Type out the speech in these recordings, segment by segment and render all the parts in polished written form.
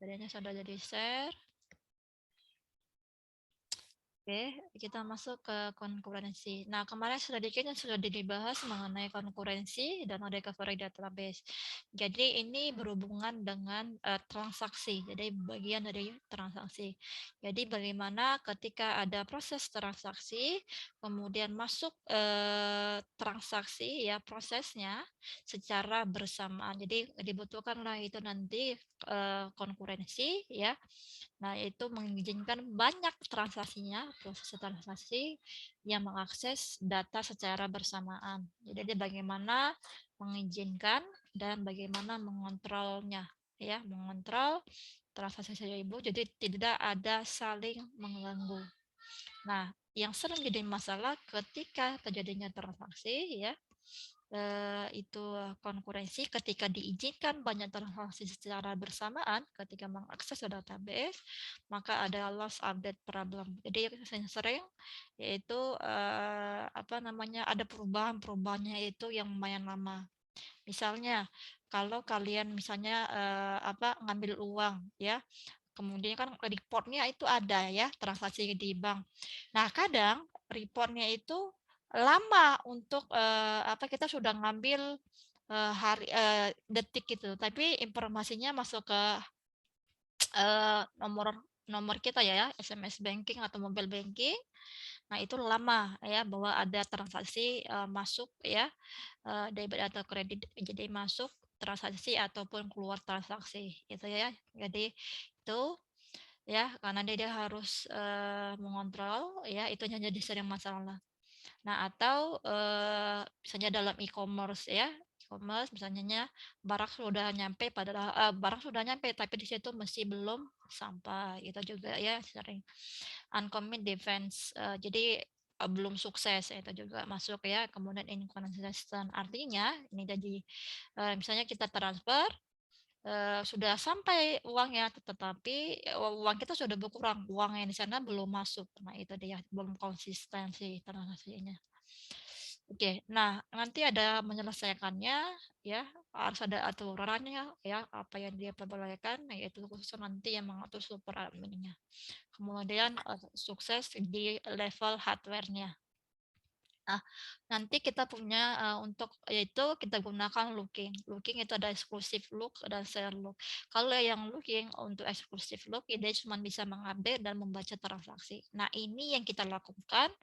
Materinya sudah jadi share. Oke, kita masuk ke konkurensi. Nah, kemarin sedikit sudah dibahas mengenai konkurensi dan recovery database. Jadi ini berhubungan dengan transaksi. Jadi bagian dari transaksi. Jadi bagaimana ketika ada proses transaksi, kemudian masuk transaksi ya prosesnya secara bersamaan. Jadi dibutuhkanlah itu nanti konkurensi ya. Nah, itu mengizinkan banyak transaksinya, proses transaksi yang mengakses data secara bersamaan. Jadi bagaimana mengizinkan dan bagaimana mengontrolnya, ya, mengontrol transaksi ibu. Jadi tidak ada saling mengganggu. Nah, yang sering jadi masalah ketika terjadinya transaksi, ya, itu konkurensi ketika diizinkan banyak transaksi secara bersamaan ketika mengakses database, maka ada loss update problem. Jadi sering yaitu apa namanya, ada perubahannya itu yang lumayan lama. Misalnya kalau kalian misalnya apa ngambil uang ya, kemudian kan reportnya itu ada ya transaksi di bank. Nah kadang reportnya itu lama untuk apa kita sudah ngambil hari detik gitu, tapi informasinya masuk ke nomor nomor kita ya, SMS banking atau mobile banking. Nah, itu lama ya bahwa ada transaksi masuk ya debit atau kredit, jadi masuk transaksi ataupun keluar transaksi gitu ya. Jadi itu ya karena dia harus mengontrol ya itu yang jadi sering masalah. Nah, atau misalnya dalam e-commerce ya, e-commerce misalnya barang sudah nyampe padahal barang sudah nyampe tapi di situ masih belum sampai, itu juga ya sering. Uncommit defense, jadi belum sukses itu juga masuk ya, kemudian inconsistent artinya ini jadi misalnya kita transfer sudah sampai uangnya, tetapi uang kita sudah berkurang, uang yang di sana belum masuk. Nah, itu dia, belum konsistensi transaksinya. Oke, nah nanti ada menyelesaikannya ya, harus ada aturannya ya, apa yang dia perbolehkan, yaitu khusus nanti yang mengatur super adminnya. Kemudian sukses di level hardware-nya. Nah, nanti kita punya untuk yaitu kita gunakan looking. Looking itu ada eksklusif look dan share look. Kalau yang looking untuk eksklusif look, dia cuma bisa mengupdate dan membaca transaksi. Nah, ini yang kita lakukan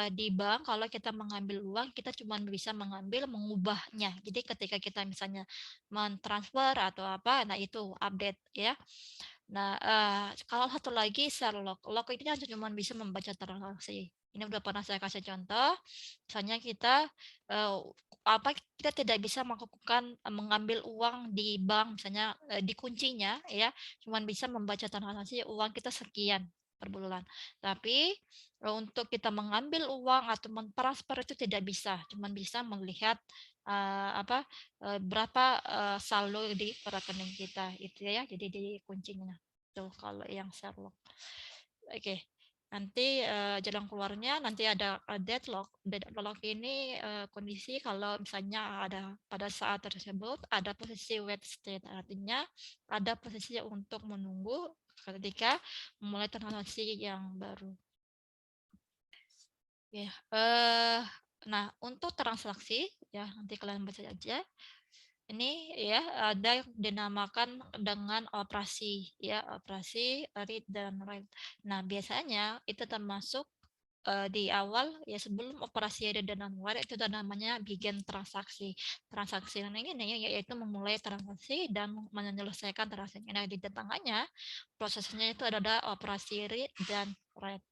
di bank. Kalau kita mengambil uang, kita cuma bisa mengambil, mengubahnya. Jadi ketika kita misalnya mentransfer atau apa, nah itu update ya. Nah, kalau satu lagi share log. Log ini cuma bisa membaca transaksi. Ini udah pernah saya kasih contoh, misalnya kita, apa, kita tidak bisa melakukan mengambil uang di bank misalnya, di kuncinya ya, cuman bisa membaca transaksi uang kita sekian per bulan. Tapi, untuk kita mengambil uang atau mentransfer itu tidak bisa, cuman bisa melihat, apa, berapa, saldo di rekening kita, itu ya, jadi di kuncinya. Tuh kalau yang Sherlock. Oke. Nanti jalan keluarnya nanti ada deadlock. Deadlock ini kondisi kalau misalnya ada pada saat tersebut ada posisi wait state, artinya ada posisi untuk menunggu ketika memulai transaksi yang baru. Ya, nah untuk transaksi ya nanti kalian baca aja. Ini ya ada yang dinamakan dengan operasi ya, operasi read dan write. Nah, biasanya itu termasuk di awal ya sebelum operasi read dan write itu namanya begin transaksi. Transaksi ini yaitu memulai transaksi dan menyelesaikan transaksi. Nah, di tengahnya prosesnya itu adalah operasi read dan write.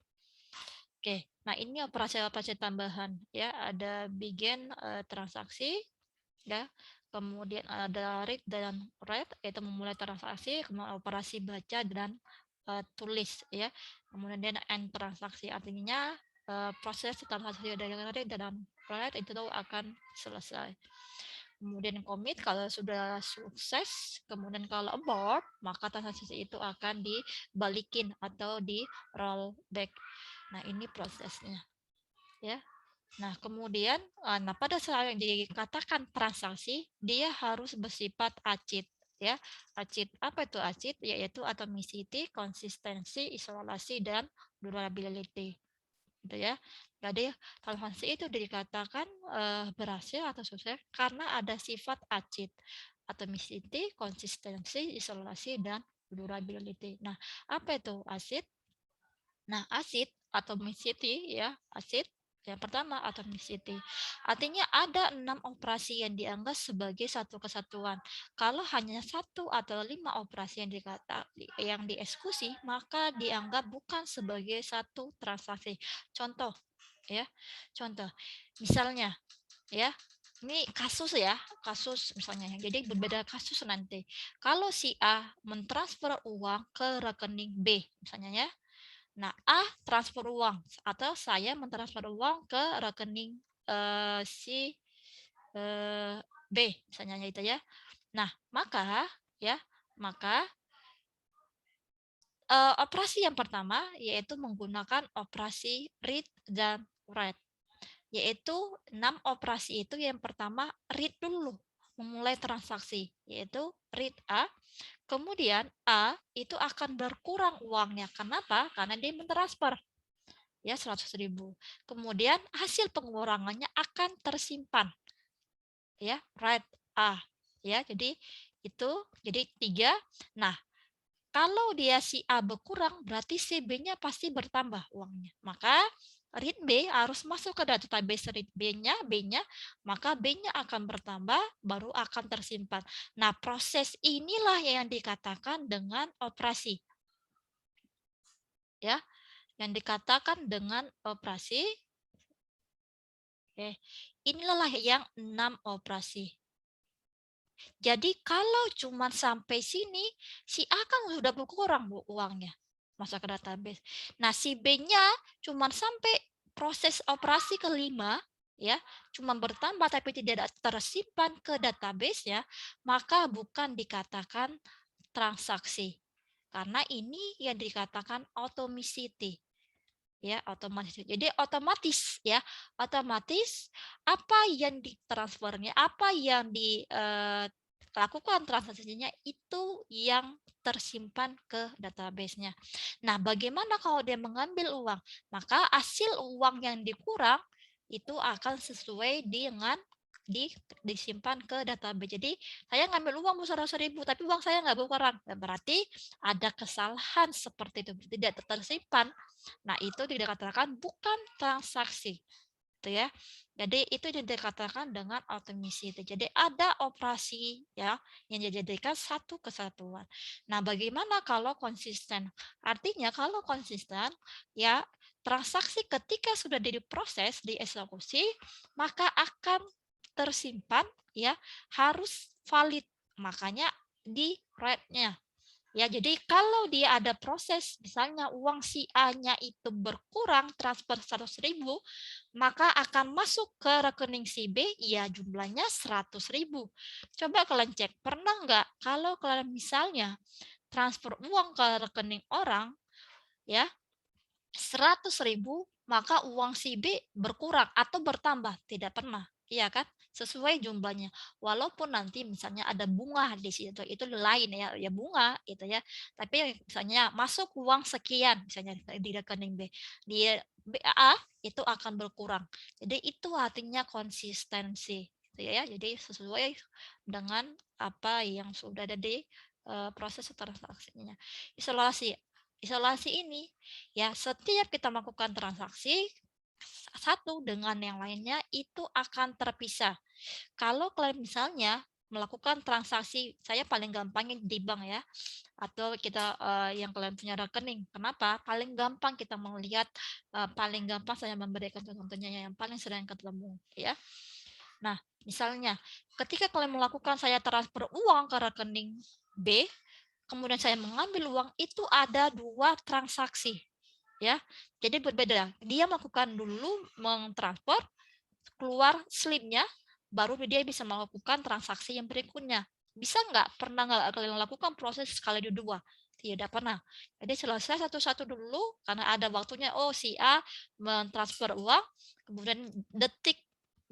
Oke, nah ini operasi-operasi tambahan ya, ada begin transaksi ya, kemudian ada read dan write yaitu memulai transaksi, kemudian operasi baca dan tulis ya, kemudian end transaksi artinya proses transaksi dari read dan write itu akan selesai. Kemudian commit kalau sudah sukses, kemudian kalau abort maka transaksi itu akan dibalikin atau di roll back. Nah, ini prosesnya ya. Nah, kemudian nah pada saat yang dikatakan transaksi, dia harus bersifat acit ya. ACID. Apa itu ACID? Yaitu atomicity, konsistensi, isolasi, dan durability. Gitu ya. Jadi transformasi itu dikatakan berhasil atau sukses karena ada sifat ACID, atomicity, konsistensi, isolasi, dan durability. Nah, apa itu ACID? Nah, acid atomicity ya, acid yang pertama atomicity. Artinya ada 6 operasi yang dianggap sebagai satu kesatuan. Kalau hanya satu atau 5 operasi yang dieksekusi, maka dianggap bukan sebagai satu transaksi. Contoh ya. Contoh. Misalnya ya, ini kasus ya, kasus misalnya. Jadi berbeda kasus nanti. Kalau si A mentransfer uang ke rekening B misalnya ya. Nah, A transfer uang atau saya mentransfer uang ke rekening si B misalnya itu ya. Nah, maka ya, maka operasi yang pertama yaitu menggunakan operasi read dan write. Yaitu 6 operasi itu yang pertama read dulu, memulai transaksi, yaitu read A. Kemudian A itu akan berkurang uangnya. Kenapa? Karena dia mentransfer ya 100.000. Kemudian hasil pengurangannya akan tersimpan ya, right A ya. Jadi itu jadi 3. Nah, kalau dia si A berkurang berarti si B-nya pasti bertambah uangnya. Maka read B harus masuk ke database read B-nya, maka B-nya akan bertambah baru akan tersimpan. Nah, proses inilah yang dikatakan dengan operasi. Ya, yang dikatakan dengan operasi. Oke, inilah yang 6 operasi. Jadi kalau cuma sampai sini, si A kan sudah berkurang Bu uangnya, masuk ke database. Nah, si B-nya cuma sampai proses operasi kelima, ya, cuma bertambah tapi tidak tersimpan ke database ya, maka bukan dikatakan transaksi. Karena ini yang dikatakan automaticity ya, otomatis. Jadi otomatis ya, otomatis apa yang ditransfernya, apa yang dilakukan transaksinya itu yang tersimpan ke database-nya. Nah, bagaimana kalau dia mengambil uang? Maka hasil uang yang dikurang itu akan sesuai dengan disimpan ke database. Jadi saya ngambil uang 100.000 tapi uang saya nggak berkurang. Berarti ada kesalahan seperti itu, tidak tersimpan. Nah, itu dikatakan bukan transaksi, gitu ya. Jadi itu yang dikatakan dengan automaticity. Jadi ada operasi ya yang dijadikan satu kesatuan. Nah, bagaimana kalau konsisten? Artinya kalau konsisten ya transaksi ketika sudah diproses, dieksekusi, maka akan tersimpan ya harus valid. Makanya di rate-nya. Ya, jadi kalau dia ada proses, misalnya uang si A-nya itu berkurang transfer 100.000, maka akan masuk ke rekening si B, ya jumlahnya 100.000. Coba kalian cek, pernah nggak kalau kalian misalnya transfer uang ke rekening orang, ya 100.000, maka uang si B berkurang atau bertambah? Tidak pernah, iya kan? Sesuai jumlahnya. Walaupun nanti misalnya ada bunga di situ, itu lain ya, ya bunga itu ya. Tapi misalnya masuk uang sekian misalnya di rekening B, di A itu akan berkurang. Jadi itu artinya konsistensi, gitu ya. Jadi sesuai dengan apa yang sudah ada di proses transaksinya. Isolasi. Isolasi ini ya, setiap kita melakukan transaksi satu dengan yang lainnya itu akan terpisah. Kalau kalian misalnya melakukan transaksi, saya paling gampangnya di bank ya, atau kita yang kalian punya rekening. Kenapa? Paling gampang kita melihat, paling gampang saya memberikan contohnya yang paling sering ketemu ya. Nah, misalnya ketika kalian melakukan saya transfer uang ke rekening B, kemudian saya mengambil uang, itu ada 2 transaksi ya. Jadi berbeda. Dia melakukan dulu mentransfer, keluar slipnya, baru dia bisa melakukan transaksi yang berikutnya. Bisa nggak? Pernah nggak kalian lakukan proses sekali dua? Tidak pernah. Jadi selesai satu-satu dulu karena ada waktunya. Oh, si A mentransfer uang, kemudian detik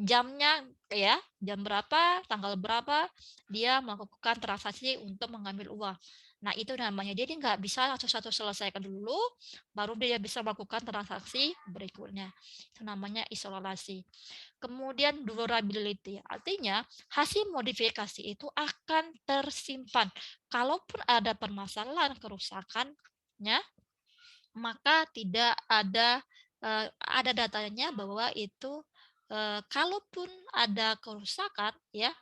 jamnya ya, jam berapa, tanggal berapa dia melakukan transaksi untuk mengambil uang. Nah, itu namanya jadi nggak bisa satu-satu selesaikan dulu, baru dia bisa melakukan transaksi berikutnya. Itu namanya isolasi. Kemudian durability, artinya hasil modifikasi itu akan tersimpan. Kalaupun ada permasalahan kerusakannya, maka tidak ada ada datanya bahwa itu kalaupun ada kerusakan ya,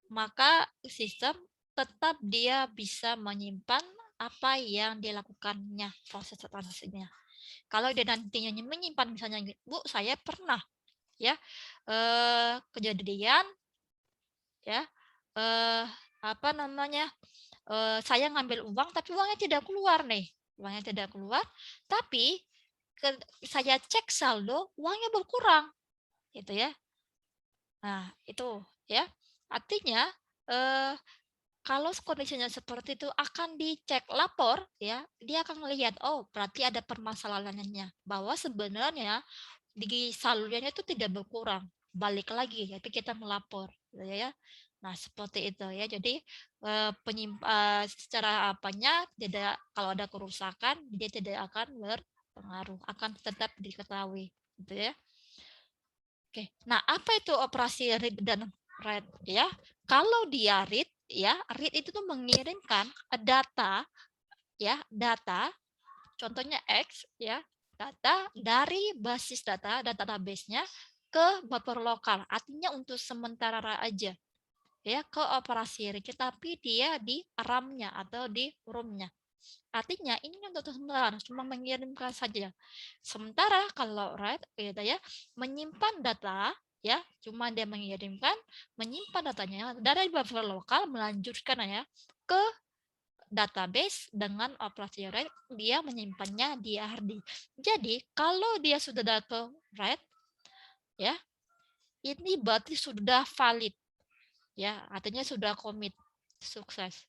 maka sistem tetap dia bisa menyimpan apa yang dilakukannya proses transaksinya. Kalau dia nantinya menyimpan misalnya, Bu, saya pernah ya kejadian ya eh apa namanya saya ngambil uang tapi uangnya tidak keluar nih, uangnya tidak keluar, tapi ke saya cek saldo uangnya berkurang, gitu ya. Nah, itu ya. Artinya, eee, kalau kondisinya seperti itu akan dicek lapor ya, dia akan melihat, oh berarti ada permasalahannya, bahwa sebenarnya di saldonya itu tidak berkurang, balik lagi, tapi kita melapor, gitu ya. Nah, seperti itu ya. Jadi, secara apanya tidak kalau ada kerusakan, dia tidak akan berpengaruh, akan tetap diketahui, gitu ya. Oke. Nah, apa itu operasi read dan write ya? Kalau dia read ya, read itu tuh mengirimkan data ya, data contohnya X ya, data dari basis data, database-nya ke buffer lokal. Artinya untuk sementara aja ya ke operasi read, tapi dia di RAM-nya atau di ROM-nya. Artinya ini untuk sementara cuma mengirimkan saja. Sementara kalau write gitu ya, menyimpan data ya, cuma dia mengirimkan, menyimpan datanya dari buffer lokal melanjutkan ya ke database dengan operasi write, dia menyimpannya di hard disk. Jadi kalau dia sudah data write ya, ini berarti sudah valid ya, artinya sudah komit sukses.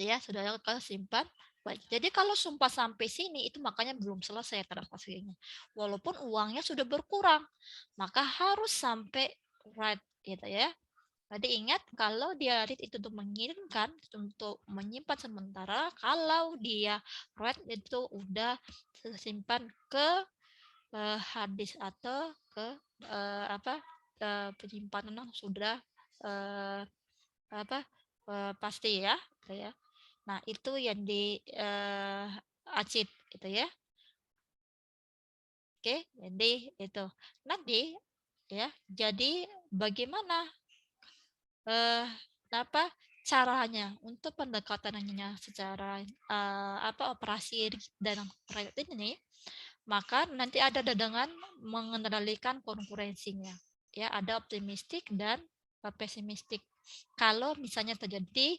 Ya, sudah simpan. Baik, jadi kalau sumpah sampai sini itu makanya belum selesai transaksinya. Walaupun uangnya sudah berkurang, maka harus sampai right gitu ya. Jadi ingat kalau dia read itu untuk mengirimkan, untuk menyimpan sementara, kalau dia write itu udah tersimpan ke hard disk atau ke apa penyimpanan sudah eh, apa pasti ya, gitu ya. Nah, itu yang di achieve gitu ya. Oke, jadi itu. Nanti ya, jadi bagaimana apa caranya untuk pendekatannya secara operasi dan proyek ini, maka nanti ada dengan mengendalikan konkurensinya. Ya, ada optimistik dan pesimistik. Kalau misalnya terjadi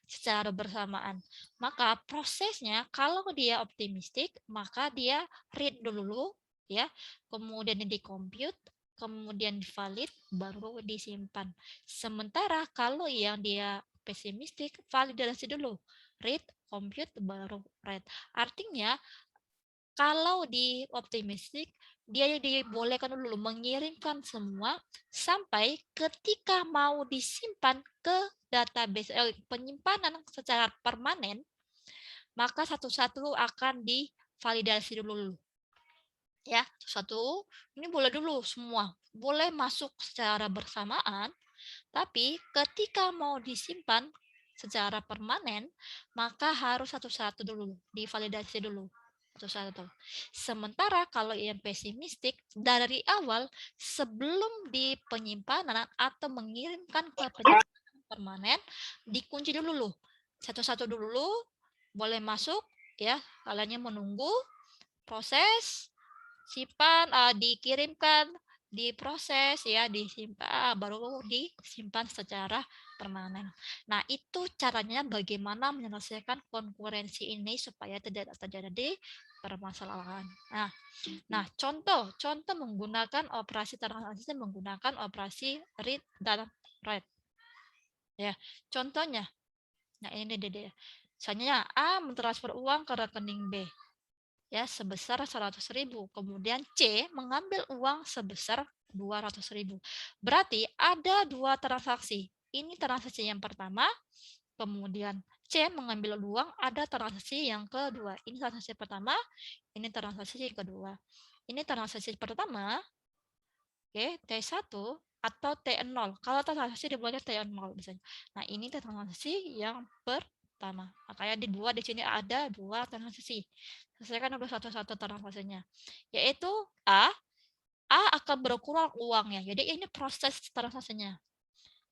secara bersamaan, maka prosesnya kalau dia optimistik, maka dia read dulu ya, kemudian di compute, kemudian valid, baru disimpan. Sementara kalau yang dia pesimistik, validasi dulu, read, compute, baru write. Artinya kalau di optimistik, dia dibolehkan dulu mengirimkan semua sampai ketika mau disimpan ke database penyimpanan secara permanen, maka satu-satu akan divalidasi dulu. Ya, satu ini boleh dulu semua, boleh masuk secara bersamaan, tapi ketika mau disimpan secara permanen, maka harus satu-satu dulu, divalidasi dulu. Satu-satu. Sementara kalau yang pesimistik, dari awal sebelum di penyimpanan atau mengirimkan ke penyimpanan permanen, dikunci dulu. Satu-satu dulu, boleh masuk, ya, kalian menunggu proses simpan, dikirimkan, diproses ya, disimpan, baru disimpan secara permanen. Nah, itu caranya bagaimana menyelesaikan konkurensi ini supaya tidak terjadi permasalahan. Nah, contoh menggunakan operasi transaksi menggunakan operasi read dan write. Ya, contohnya. Nah, ini dia. Misalnya A mentransfer uang ke rekening B. ya sebesar 100.000. Kemudian C mengambil uang sebesar 200.000. Berarti ada 2 transaksi. Ini transaksi yang pertama, kemudian C mengambil uang, ada transaksi yang kedua. Ini transaksi pertama, ini transaksi kedua. Ini transaksi pertama, oke, T1 atau T0. Kalau transaksi dibuatnya T0 misalnya. Nah, ini transaksi yang pertama. Makanya di sini ada 2 transaksi. Selesaikan dulu satu-satu transaksinya. Yaitu A akan berkurang uangnya. Jadi ini proses transaksinya.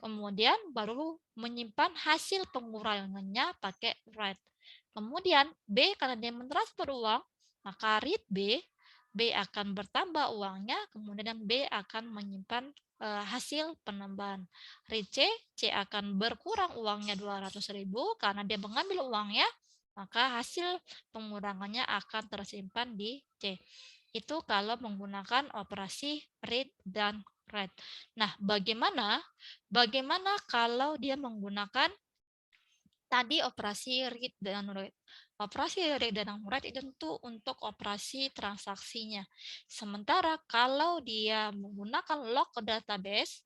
Kemudian baru menyimpan hasil pengurangannya pakai write. Kemudian B karena dia mentransfer uang, maka read B akan bertambah uangnya, kemudian B akan menyimpan hasil penambahan. Read C akan berkurang uangnya 200.000 karena dia mengambil uangnya, maka hasil pengurangannya akan tersimpan di C. Itu kalau menggunakan operasi read dan write. Nah, bagaimana kalau dia menggunakan tadi operasi read dan write? Operasi read dan write itu tentu untuk operasi transaksinya. Sementara kalau dia menggunakan log database,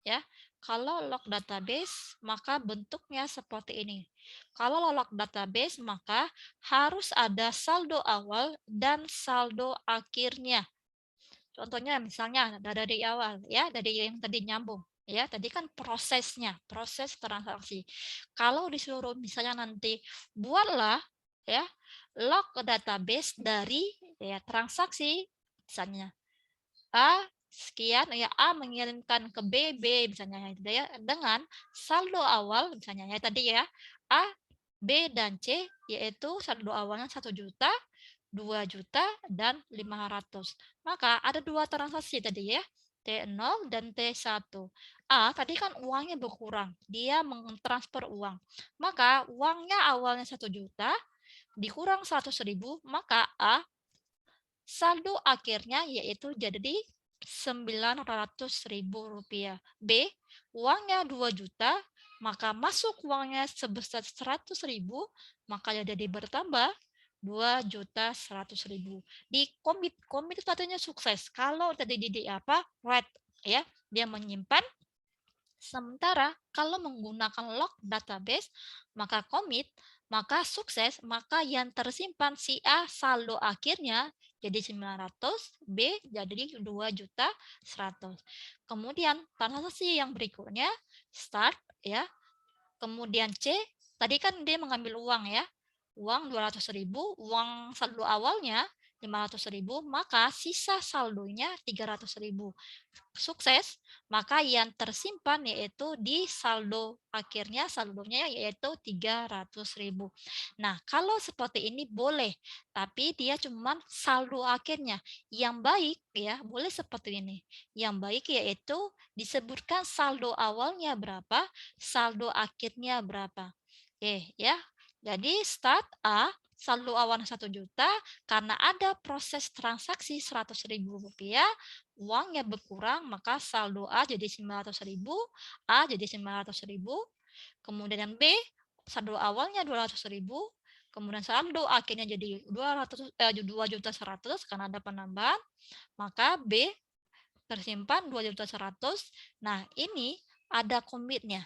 ya, kalau log database maka bentuknya seperti ini. Kalau log database maka harus ada saldo awal dan saldo akhirnya. Contohnya misalnya dari awal ya, dari yang tadi nyambung ya, tadi kan prosesnya, proses transaksi. Kalau disuruh misalnya nanti buatlah ya log database dari ya transaksi misalnya A sekian ya, A mengirimkan ke B misalnya ya dengan saldo awal misalnya ya tadi ya A, B dan C yaitu saldo awalnya 1 juta, 2 juta, dan 500. Maka ada 2 transaksi tadi ya, T0 dan T1. A tadi kan uangnya berkurang, dia mentransfer uang. Maka uangnya awalnya 1 juta, dikurang 100.000, maka A saldo akhirnya yaitu jadi Rp900.000. B, uangnya 2 juta, maka masuk uangnya sebesar 100.000, maka jadi bertambah 2.100.000. Di komit itu artinya sukses. Kalau tadi di apa? Right, ya. Dia menyimpan. Sementara kalau menggunakan log database, maka commit, maka sukses, maka yang tersimpan si A saldo akhirnya jadi 900, B jadi 2.100.000. Kemudian transaksi yang berikutnya start ya. Kemudian C, tadi kan dia mengambil uang ya. Uang 200.000, uang saldo awalnya 500.000, maka sisa saldonya 300.000. Sukses, maka yang tersimpan yaitu di saldo akhirnya saldonya yaitu 300.000. Nah, kalau seperti ini boleh, tapi dia cuma saldo akhirnya. Yang baik ya, boleh seperti ini. Yang baik yaitu disebutkan saldo awalnya berapa, saldo akhirnya berapa. Oke, ya. Jadi start A saldo awalnya 1 juta karena ada proses transaksi Rp100.000, uangnya berkurang, maka saldo A jadi 900.000, A jadi 900.000, kemudian B saldo awalnya 200.000, kemudian saldo akhirnya jadi 2.100.000 karena ada penambahan, maka B tersimpan 2.100.000. Nah, ini ada komitnya.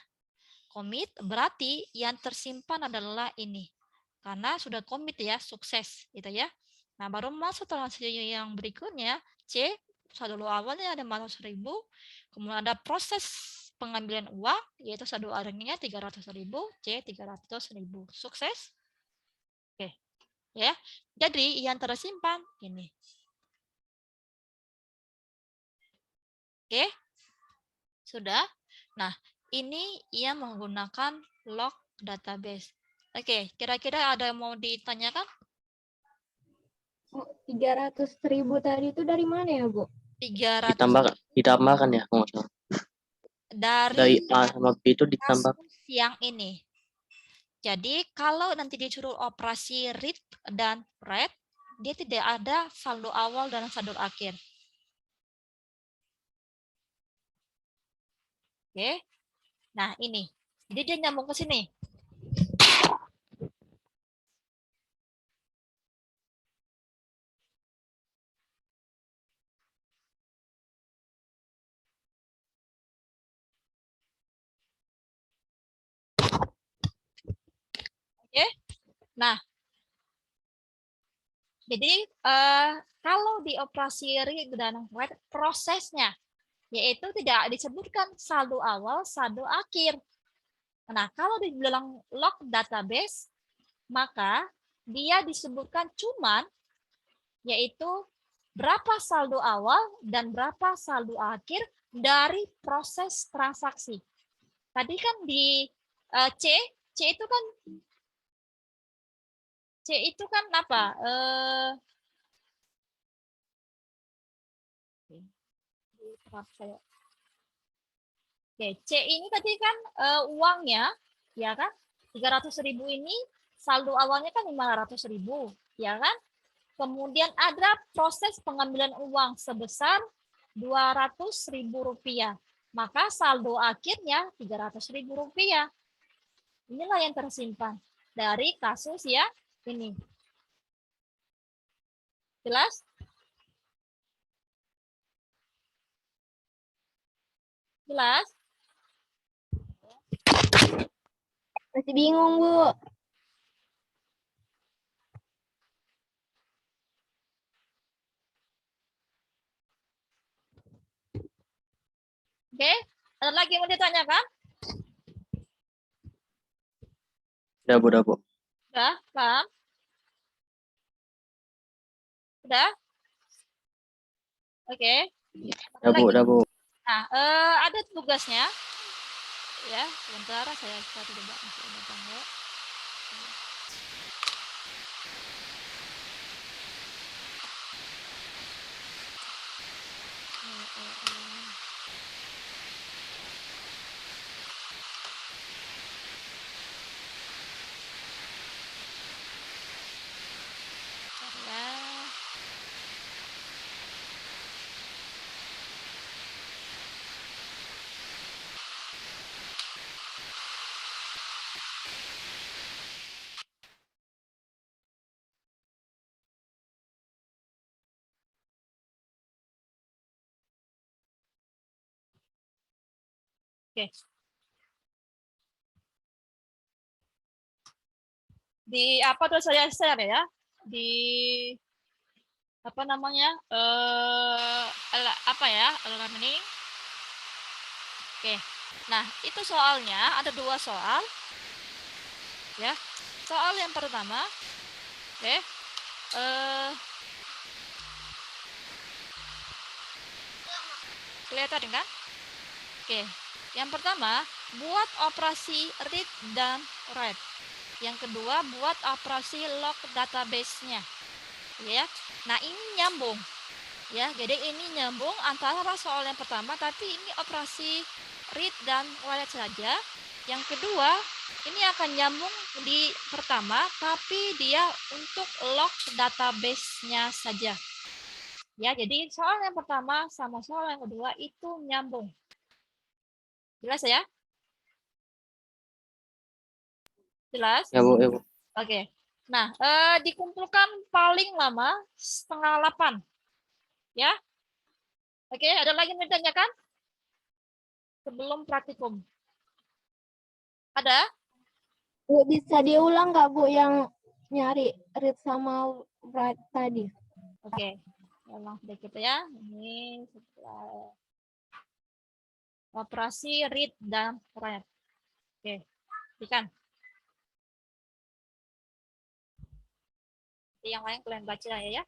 Komit berarti yang tersimpan adalah ini. Karena sudah komit ya, sukses gitu ya. Nah, baru masuk transaksi yang berikutnya, C, saldo awalnya ada 500.000, kemudian ada proses pengambilan uang, yaitu saldo akhirnya 300.000, C 300.000. Sukses? Oke. Ya. Jadi yang tersimpan ini. Oke. Sudah? Nah, ini ia menggunakan log database. Oke, kira-kira ada yang mau ditanyakan? 300.000 tadi itu dari mana ya, Bu? 300 Ditambahkan ya, kalau nggak salah. Dari dari A sama B itu ditambah. kasus yang ini. Jadi kalau nanti disuruh operasi read dan write, dia tidak ada saldo awal dan saldo akhir. Oke. Nah, ini. Jadi dia nyambung ke sini. Oke. Nah, jadi kalau di operasi read dan write prosesnya yaitu tidak disebutkan saldo awal, saldo akhir. Nah, kalau di dalam log database maka dia disebutkan cuman yaitu berapa saldo awal dan berapa saldo akhir dari proses transaksi. Tadi kan di C itu kan apa? Oke, C ini tadi kan uangnya, ya kan? 300.000 ini saldo awalnya kan 500.000, ya kan? Kemudian ada proses pengambilan uang sebesar 200.000 rupiah. Maka saldo akhirnya 300.000 rupiah. Inilah yang tersimpan dari kasus ya ini. Jelas? Jelas? Masih bingung, Bu. Oke, ada lagi yang mau ditanyakan? Udah, Bu, udah, Bu. Sudah, paham? Sudah? Oke. Udah, Bu, udah, Bu. Nah, ada tugasnya. Ya, sebentar saya coba masih ada tangga. Oke. Di apa tuh saya share ya? Di apa namanya? Apa ya? Ini. Oke. Nah, itu soalnya ada 2 soal. Ya. Soal yang pertama, oke. Kelihatan kan? Oke. Yang pertama, buat operasi read dan write. Yang kedua, buat operasi log database-nya. Ya. Nah, ini nyambung. Ya, jadi ini nyambung antara soal yang pertama, tapi ini operasi read dan write saja. Yang kedua, ini akan nyambung di pertama, tapi dia untuk log database-nya saja. Ya, jadi soal yang pertama sama soal yang kedua itu nyambung. Jelas ya? Jelas? Ya, Bu, ya, Bu. Oke. Nah, dikumpulkan paling lama 7:30. Ya. Oke, ada lagi yang ditanyakan? Sebelum praktikum. Ada? Bu, bisa diulang nggak, Bu, yang nyari read sama write tadi? Oke. Ulang sedikit ya. Ini setelah operasi read dan write. Oke. Ikan. Yang lain kalian baca ya.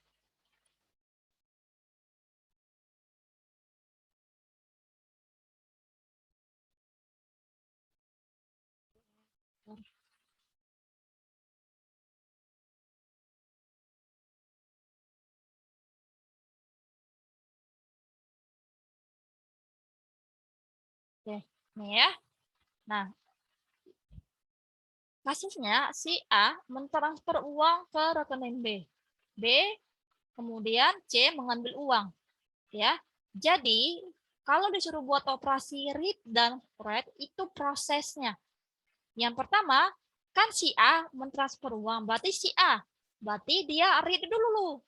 Oke. Nih ya. Nah, kasusnya si A mentransfer uang ke rekening B. B kemudian C mengambil uang. Ya. Jadi, kalau disuruh buat operasi read dan write itu prosesnya. Yang pertama, kan si A mentransfer uang, berarti si A. Berarti dia read dulu.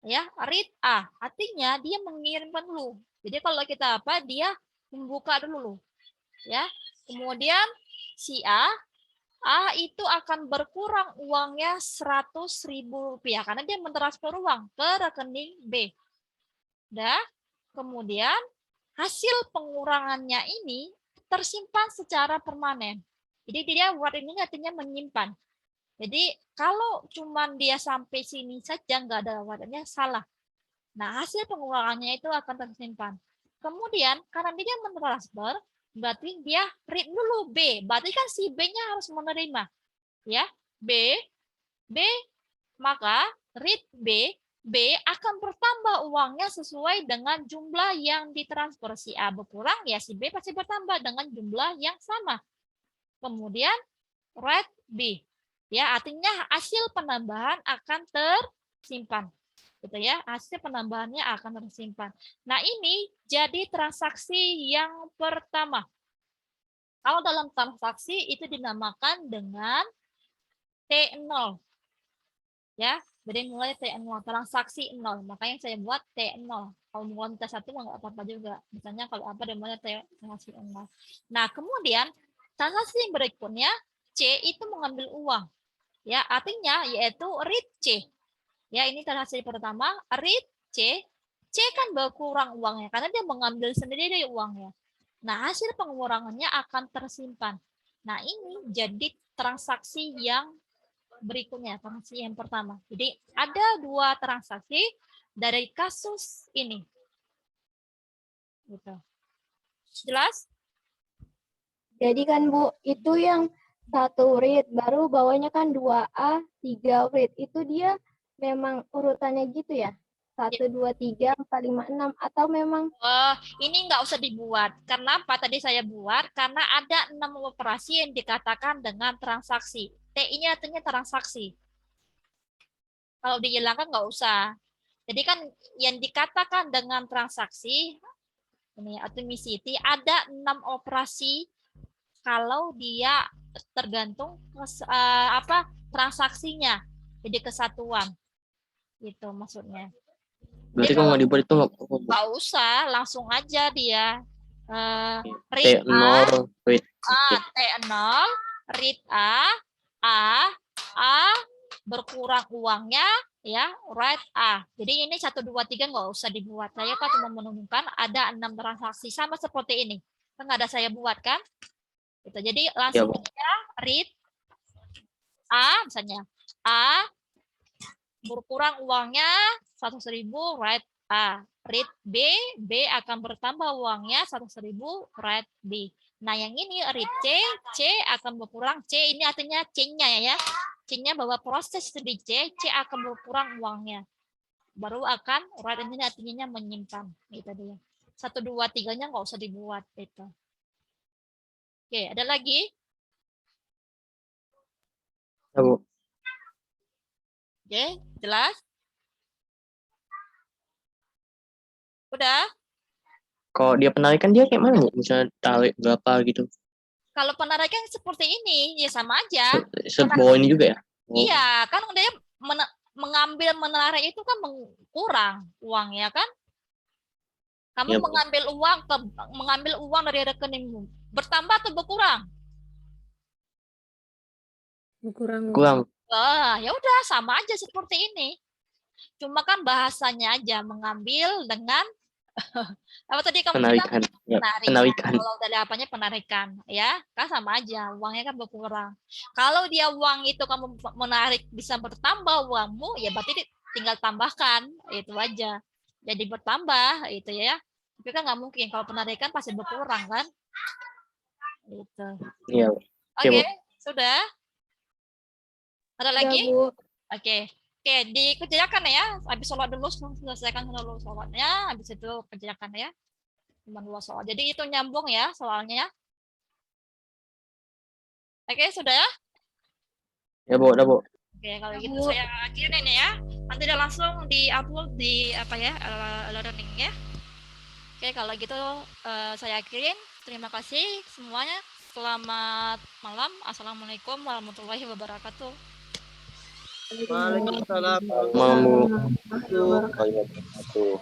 Ya, read A. Artinya dia mengirimkan dulu. Jadi kalau kita apa, dia membuka dulu. Ya. Kemudian si A A itu akan berkurang uangnya Rp100.000 karena dia mentransfer uang ke rekening B. Dah, kemudian hasil pengurangannya ini tersimpan secara permanen. Jadi dia word ini artinya menyimpan. Jadi kalau cuman dia sampai sini saja nggak ada wordnya salah. Nah hasil pengurangannya itu akan tersimpan. Kemudian karena dia mentransfer, berarti dia read dulu B. Berarti kan si B-nya harus menerima. Ya, B, maka read B akan bertambah uangnya sesuai dengan jumlah yang ditransfer. Si A berkurang, ya si B pasti bertambah dengan jumlah yang sama. Kemudian write B. Ya, artinya hasil penambahan akan tersimpan. Gitu ya, hasil penambahannya akan tersimpan. Nah, ini jadi transaksi yang pertama. Kalau dalam transaksi itu dinamakan dengan T0. Ya, jadi mulai T0, transaksi 0. Makanya saya buat T0. Kalau mau T1 nggak apa-apa juga. Misalnya kalau apa dimulai transaksi 0. Nah, kemudian transaksi yang berikutnya C itu mengambil uang. Ya, artinya yaitu read C. Ya, ini transaksi pertama, read C. C kan berkurang uangnya karena dia mengambil sendiri dari uangnya. Nah, hasil pengurangannya akan tersimpan. Nah, ini jadi transaksi yang berikutnya, transaksi yang pertama. Jadi, ada dua transaksi dari kasus ini. Gitu. Jelas? Jadi kan Bu, itu yang 1 read, baru bawahnya kan 2A, 3 read. Itu dia memang urutannya gitu ya? 1, 2, 3, 4, 5, 6. Atau memang Ini nggak usah dibuat. Kenapa tadi saya buat? Karena ada 6 operasi yang dikatakan dengan transaksi. T-nya artinya transaksi. Kalau dihilangkan nggak usah. Jadi kan yang dikatakan dengan transaksi, ini atomicity, ada 6 operasi kalau dia tergantung apa transaksinya. Jadi kesatuan. Gitu maksudnya. Berarti kalau nggak dibuat itu nggak apa-apa, Bu. Nggak usah, langsung aja dia. Read A, T0, read. T0, read A berkurang uangnya, ya, write A. Jadi ini 1, 2, 3 nggak usah dibuat. Saya kan cuma menemukan ada 6 transaksi sama seperti ini. Kan nggak ada saya buat kan? Gitu. Jadi langsung Bu. aja read A, misalnya A berkurang uangnya 100.000, write A. Read B akan bertambah uangnya 100.000, write B. Nah, yang ini read C akan berkurang. C ini artinya C-nya ya. C-nya bahwa proses di C akan berkurang uangnya. Baru akan write ini artinya menyimpan. Itu dia. 1, 2, 3-nya nggak usah dibuat. Itu. Oke, ada lagi? Ya, Bu. Oke, jelas? Udah? Kalau dia penarikan dia kayak mana, Bu? Misalnya tarik berapa gitu. Kalau penarikan seperti ini, ya sama aja. Bawah ini juga ya? Oh. Iya, kan dia mengambil menarik itu kan kurang uang ya kan? Kamu Ya, mengambil uang dari rekeningmu, bertambah atau berkurang? kurang. Ya udah sama aja seperti ini. Cuma kan bahasanya aja mengambil dengan apa tadi kamu bilang? Penarikan. Ya, Penarikan. penarikan. Kalau dari apanya penarikan, ya kan sama aja, uangnya kan berkurang. Kalau dia uang itu kamu menarik bisa bertambah uangmu, ya berarti tinggal tambahkan, itu aja. Jadi bertambah, itu ya. Tapi kan nggak mungkin kalau penarikan pasti berkurang kan? Gitu. Iya. Oke, sudah. Ada ya lagi? Bu. Oke. Oke, dikerjakan ya. Habis sholat dulu, selesaikan dulu sholatnya. Habis itu kerjakan ya. Cuma 2 soal. Jadi itu nyambung ya soalnya. Oke, sudah ya? Ya, Bu, udah, Bu. Oke, kalau gitu saya akhirin ya. Nanti udah langsung di-upload di apa ya, learning ya. Oke, kalau gitu saya akhirin. Terima kasih semuanya. Selamat malam. Assalamualaikum warahmatullahi wabarakatuh. Waalaikumsalam Mau warahmatullahi wabarakatuh.